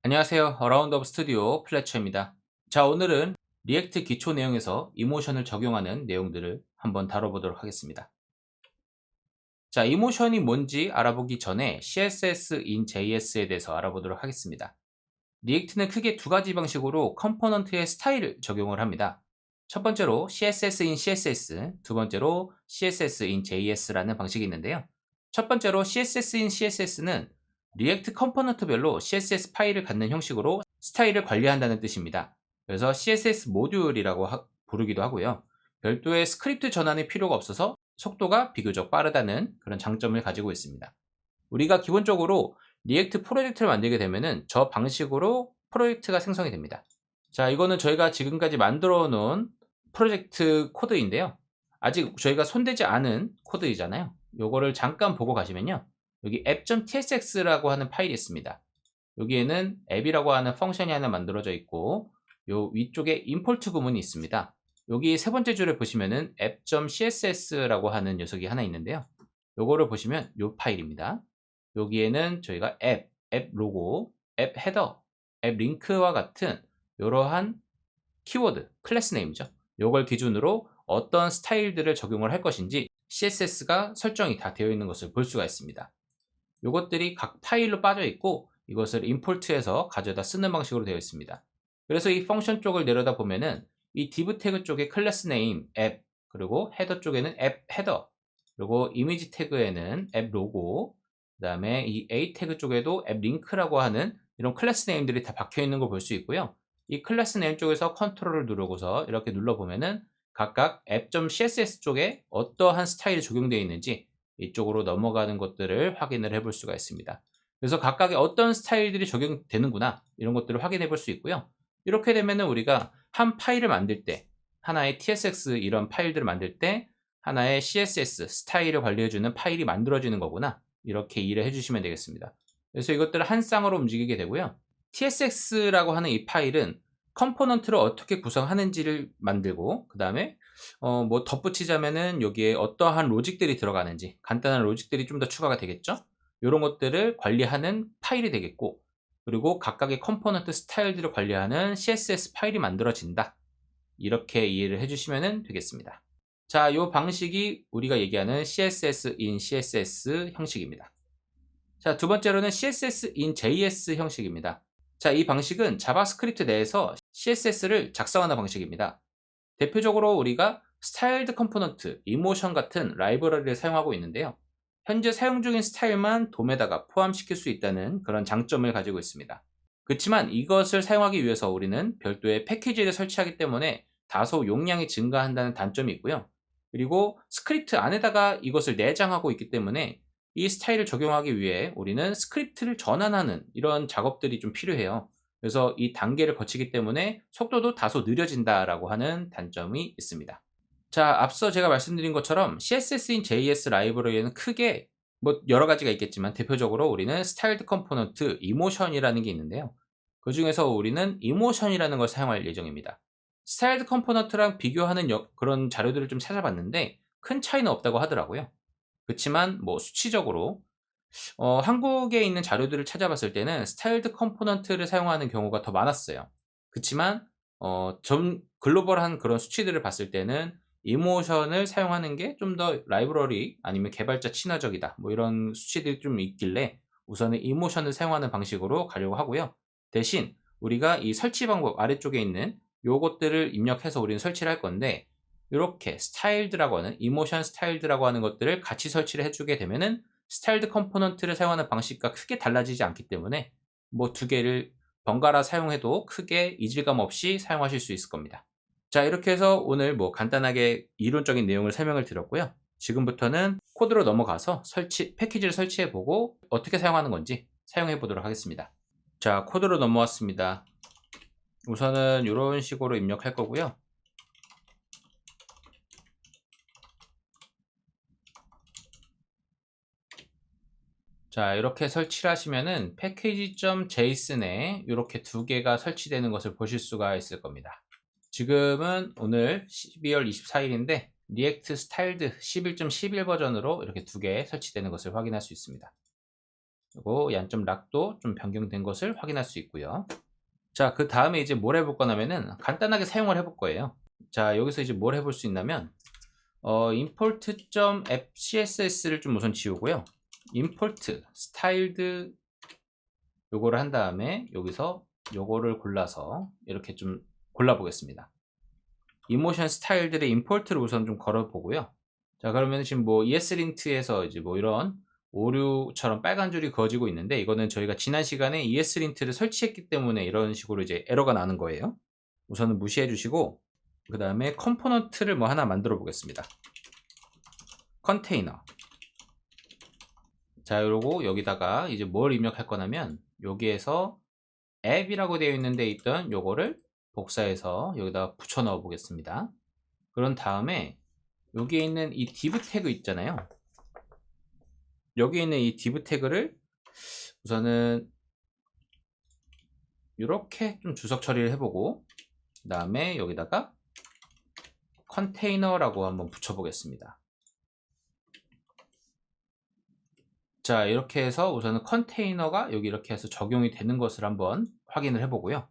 안녕하세요. 어라운드 오브 스튜디오 플래처입니다. 자, 오늘은 리액트 기초 내용에서 이모션을 적용하는 내용들을 한번 다뤄보도록 하겠습니다. 자, 이모션이 뭔지 알아보기 전에 CSS in JS에 대해서 알아보도록 하겠습니다. 리액트는 크게 두 가지 방식으로 컴포넌트의 스타일을 적용을 합니다. 첫 번째로 CSS in CSS, 두 번째로 CSS in JS라는 방식이 있는데요. 첫 번째로 CSS in CSS는 리액트 컴포넌트별로 CSS 파일을 갖는 형식으로 스타일을 관리한다는 뜻입니다. 그래서 CSS 모듈이라고 부르기도 하고요. 별도의 스크립트 전환이 필요가 없어서 속도가 비교적 빠르다는 그런 장점을 가지고 있습니다. 우리가 기본적으로 리액트 프로젝트를 만들게 되면은 저 방식으로 프로젝트가 생성이 됩니다. 자, 이거는 저희가 지금까지 만들어 놓은 프로젝트 코드인데요. 아직 저희가 손대지 않은 코드이잖아요. 요거를 잠깐 보고 가시면요. 여기 app.tsx라고 하는 파일이 있습니다. 여기에는 앱이라고 하는 펑션이 하나 만들어져 있고 요 위쪽에 임포트 구문이 있습니다. 여기 세 번째 줄에 보시면은 app.css라고 하는 녀석이 하나 있는데요. 요거를 보시면 요 파일입니다. 여기에는 저희가 앱 로고, 앱 헤더, 앱 링크와 같은 이러한 키워드, 클래스 네임이죠. 요걸 기준으로 어떤 스타일들을 적용을 할 것인지 CSS가 설정이 다 되어 있는 것을 볼 수가 있습니다. 요것들이 각 파일로 빠져 있고 이것을 임포트해서 가져다 쓰는 방식으로 되어 있습니다. 그래서 이 펑션 쪽을 내려다 보면은 이 div 태그 쪽에 클래스 네임, 앱, 그리고 헤더 쪽에는 앱 헤더, 그리고 이미지 태그에는 앱 로고, 그 다음에 이 a 태그 쪽에도 앱 링크라고 하는 이런 클래스 네임들이 다 박혀 있는 걸 볼 수 있고요. 이 클래스 네임 쪽에서 컨트롤을 누르고서 이렇게 눌러보면은 각각 app.css 쪽에 어떠한 스타일이 적용되어 있는지 이쪽으로 넘어가는 것들을 확인을 해볼 수가 있습니다. 그래서 각각의 어떤 스타일들이 적용되는구나 이런 것들을 확인해 볼 수 있고요. 이렇게 되면은 우리가 한 파일을 만들 때 하나의 tsx 이런 파일들을 만들 때 하나의 css 스타일을 관리해주는 파일이 만들어지는 거구나 이렇게 이해를 해주시면 되겠습니다. 그래서 이것들을 한 쌍으로 움직이게 되고요. tsx라고 하는 이 파일은 컴포넌트를 어떻게 구성하는지를 만들고 그 다음에 뭐 덧붙이자면은 여기에 어떠한 로직들이 들어가는지 간단한 로직들이 좀 더 추가가 되겠죠. 이런 것들을 관리하는 파일이 되겠고 그리고 각각의 컴포넌트 스타일들을 관리하는 CSS 파일이 만들어진다. 이렇게 이해를 해주시면 되겠습니다. 자, 이 방식이 우리가 얘기하는 CSS in CSS 형식입니다. 자, 두 번째로는 CSS in JS 형식입니다. 자, 이 방식은 자바스크립트 내에서 CSS를 작성하는 방식입니다. 대표적으로 우리가 스타일드 컴포넌트, 이모션 같은 라이브러리를 사용하고 있는데요. 현재 사용 중인 스타일만 돔에다가 포함시킬 수 있다는 그런 장점을 가지고 있습니다. 그렇지만 이것을 사용하기 위해서 우리는 별도의 패키지를 설치하기 때문에 다소 용량이 증가한다는 단점이 있고요. 그리고 스크립트 안에다가 이것을 내장하고 있기 때문에 이 스타일을 적용하기 위해 우리는 스크립트를 전환하는 이런 작업들이 좀 필요해요. 그래서 이 단계를 거치기 때문에 속도도 다소 느려진다라고 하는 단점이 있습니다. 자, 앞서 제가 말씀드린 것처럼 CSS인 JS 라이브러리에는 크게 뭐 여러 가지가 있겠지만 대표적으로 우리는 스타일드 컴포넌트 이모션이라는 게 있는데요. 그 중에서 우리는 이모션이라는 걸 사용할 예정입니다. 스타일드 컴포넌트랑 비교하는 그런 자료들을 좀 찾아봤는데 큰 차이는 없다고 하더라고요. 그렇지만 뭐 수치적으로 한국에 있는 자료들을 찾아봤을 때는 스타일드 컴포넌트를 사용하는 경우가 더 많았어요. 그렇지만 좀 글로벌한 그런 수치들을 봤을 때는 이모션을 사용하는 게 좀 더 라이브러리 아니면 개발자 친화적이다. 뭐 이런 수치들이 좀 있길래 우선은 이모션을 사용하는 방식으로 가려고 하고요. 대신 우리가 이 설치 방법 아래쪽에 있는 요것들을 입력해서 우리는 설치를 할 건데 이렇게 스타일드라고 하는 이모션 스타일드라고 하는 것들을 같이 설치를 해주게 되면은 스타일드 컴포넌트를 사용하는 방식과 크게 달라지지 않기 때문에 뭐 두 개를 번갈아 사용해도 크게 이질감 없이 사용하실 수 있을 겁니다. 자, 이렇게 해서 오늘 뭐 간단하게 이론적인 내용을 설명을 드렸고요. 지금부터는 코드로 넘어가서 패키지를 설치해 보고 어떻게 사용하는 건지 사용해 보도록 하겠습니다. 자, 코드로 넘어왔습니다. 우선은 이런 식으로 입력할 거고요. 자, 이렇게 설치를 하시면은 package.json에 이렇게 두 개가 설치되는 것을 보실 수가 있을 겁니다. 지금은 오늘 12월 24일인데 리액트 스타일드 11.11 버전으로 이렇게 두 개 설치되는 것을 확인할 수 있습니다. 그리고 양점 락도 좀 변경된 것을 확인할 수 있고요. 자, 그 다음에 이제 뭘 해볼 거냐면은 간단하게 사용을 해볼 거예요. 자, 여기서 이제 뭘 해볼 수 있냐면 import.app.css를 좀 우선 지우고요. import styled 요거를 한 다음에 여기서 요거를 골라서 이렇게 좀 골라 보겠습니다. 이모션 스타일들의 임포트를 우선 좀 걸어 보고요. 자, 그러면 지금 뭐 ESLint에서 이제 뭐 이런 오류처럼 빨간 줄이 그어지고 있는데, 이거는 저희가 지난 시간에 ESLint를 설치했기 때문에 이런 식으로 이제 에러가 나는 거예요. 우선은 무시해 주시고, 그 다음에 컴포넌트를 뭐 하나 만들어 보겠습니다. 컨테이너. 자, 그리고 여기다가 이제 뭘 입력할 거냐면, 여기에서 앱이라고 되어 있는 데 있던 요거를 복사해서 여기다 붙여 넣어 보겠습니다. 그런 다음에 여기에 있는 이 div 태그 있잖아요. 여기에 있는 이 div 태그를 우선은 이렇게 좀 주석 처리를 해보고, 그 다음에 여기다가 컨테이너라고 한번 붙여 보겠습니다. 자, 이렇게 해서 우선은 컨테이너가 여기 이렇게 해서 적용이 되는 것을 한번 확인을 해보고요.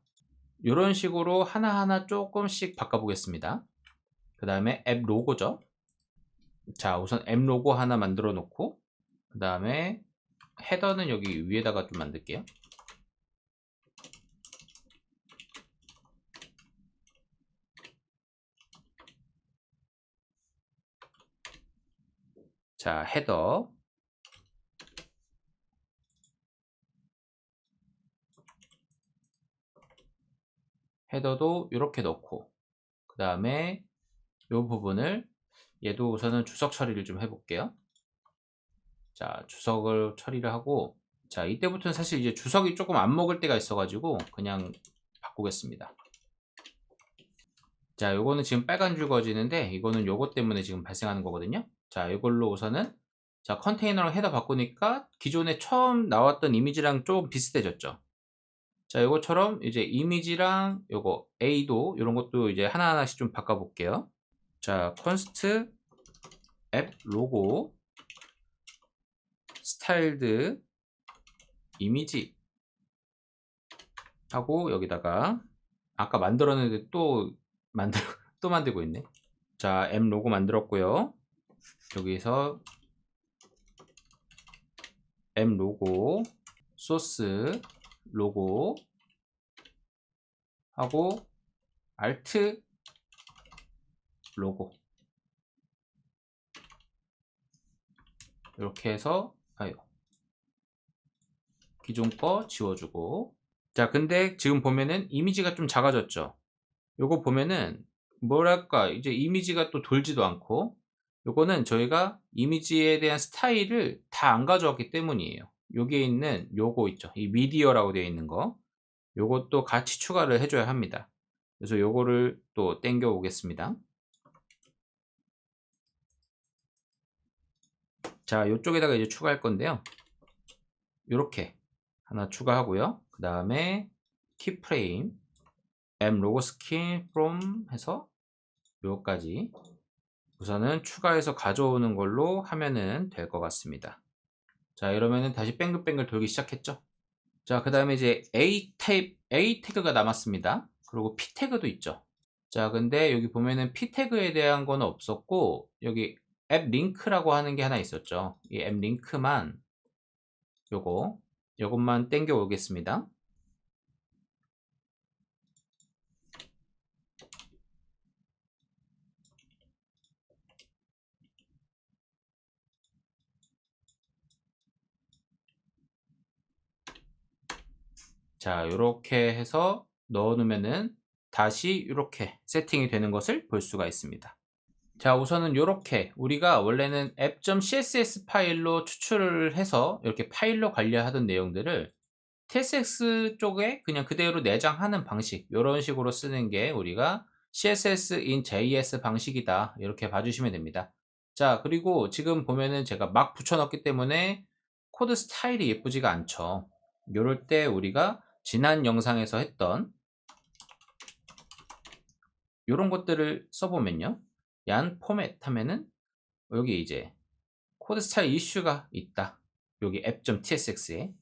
이런 식으로 하나하나 조금씩 바꿔보겠습니다. 그 다음에 앱 로고죠. 자, 우선 앱 로고 하나 만들어 놓고, 그 다음에 헤더는 여기 위에다가 좀 만들게요. 자, 헤더도 이렇게 넣고, 그 다음에 이 부분을 얘도 우선은 주석 처리를 좀 해볼게요. 자, 주석을 처리를 하고, 자, 이때부터는 사실 이제 주석이 조금 안 먹을 때가 있어가지고 그냥 바꾸겠습니다. 자, 요거는 지금 빨간 줄 그어지는데 이거는 요거 때문에 지금 발생하는 거거든요. 자, 이걸로 우선은 자, 컨테이너랑 헤더 바꾸니까 기존에 처음 나왔던 이미지랑 좀 비슷해졌죠. 자, 요거처럼 이제 이미지랑 요거 A도 이런 것도 이제 하나하나씩 좀 바꿔볼게요. 자, const 앱 로고 스타일드 이미지 하고 여기다가 아까 만들었는데 또 만들고 있네. 자, 앱 로고 만들었고요. 여기서 앱 로고 소스 로고 하고 알트 로고 이렇게 해서 기존 거 지워주고. 자, 근데 지금 보면은 이미지가 좀 작아졌죠. 요거 보면은 뭐랄까 이제 이미지가 또 돌지도 않고, 요거는 저희가 이미지에 대한 스타일을 다 안 가져왔기 때문이에요. 여기에 있는 요거 있죠, 이 미디어라고 되어 있는 거, 요것도 같이 추가를 해줘야 합니다. 그래서 요거를 또 땡겨 오겠습니다. 자, 요쪽에다가 이제 추가할 건데요, 요렇게 하나 추가하고요. 그 다음에 키프레임 m 로고 스킨 from 해서 요거까지 우선은 추가해서 가져오는 걸로 하면은 될 것 같습니다. 자, 이러면은 다시 뱅글뱅글 돌기 시작했죠. 자, 그 다음에 이제 A 태그가 남았습니다. 그리고 P 태그도 있죠. 자, 근데 여기 보면은 P 태그에 대한 거는 없었고, 여기 앱 링크라고 하는 게 하나 있었죠. 이 앱 링크만 요것만 땡겨 오겠습니다. 자, 이렇게 해서 넣어 놓으면은 다시 이렇게 세팅이 되는 것을 볼 수가 있습니다. 자, 우선은 이렇게 우리가 원래는 app.css 파일로 추출을 해서 이렇게 파일로 관리하던 내용들을 TSX 쪽에 그냥 그대로 내장하는 방식, 이런 식으로 쓰는 게 우리가 CSS in JS 방식이다, 이렇게 봐주시면 됩니다. 자, 그리고 지금 보면은 제가 막 붙여넣기 때문에 코드 스타일이 예쁘지가 않죠. 이럴 때 우리가 지난 영상에서 했던 이런 것들을 써보면요, 얀 포맷 하면은 여기 이제 코드 스타일 이슈가 있다. 여기 app.tsx에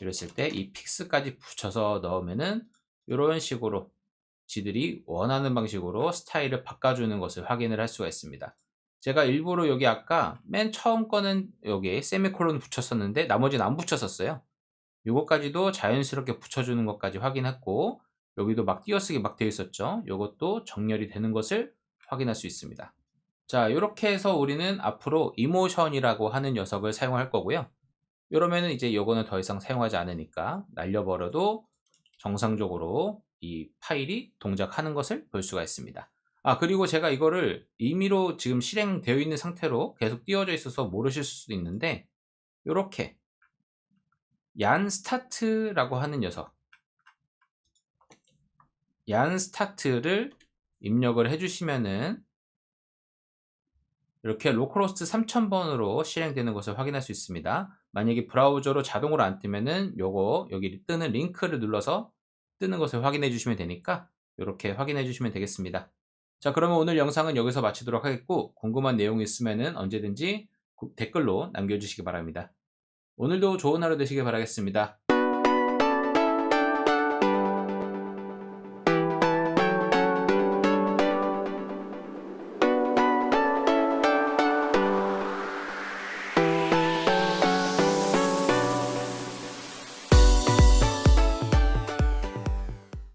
이랬을 때 이 픽스까지 붙여서 넣으면은 이런 식으로 지들이 원하는 방식으로 스타일을 바꿔주는 것을 확인을 할 수가 있습니다. 제가 일부러 여기 아까 맨 처음 거는 여기에 세미콜론 붙였었는데 나머지는 안 붙였었어요. 요거까지도 자연스럽게 붙여주는 것까지 확인했고, 여기도 막 띄어쓰기 막 되어 있었죠. 요것도 정렬이 되는 것을 확인할 수 있습니다. 자, 이렇게 해서 우리는 앞으로 이모션이라고 하는 녀석을 사용할 거고요. 이러면은 이제 요거는 더 이상 사용하지 않으니까 날려버려도 정상적으로 이 파일이 동작하는 것을 볼 수가 있습니다. 아, 그리고 제가 이거를 임의로 지금 실행되어 있는 상태로 계속 띄워져 있어서 모르실 수도 있는데, 이렇게 얀 스타트라고 하는 녀석, 얀 스타트를 입력을 해주시면은 이렇게 로컬호스트 3000번으로 실행되는 것을 확인할 수 있습니다. 만약에 브라우저로 자동으로 안 뜨면은 요거 여기 뜨는 링크를 눌러서 뜨는 것을 확인해 주시면 되니까 이렇게 확인해 주시면 되겠습니다. 자, 그러면 오늘 영상은 여기서 마치도록 하겠고, 궁금한 내용이 있으면은 언제든지 댓글로 남겨주시기 바랍니다. 오늘도 좋은 하루 되시길 바라겠습니다.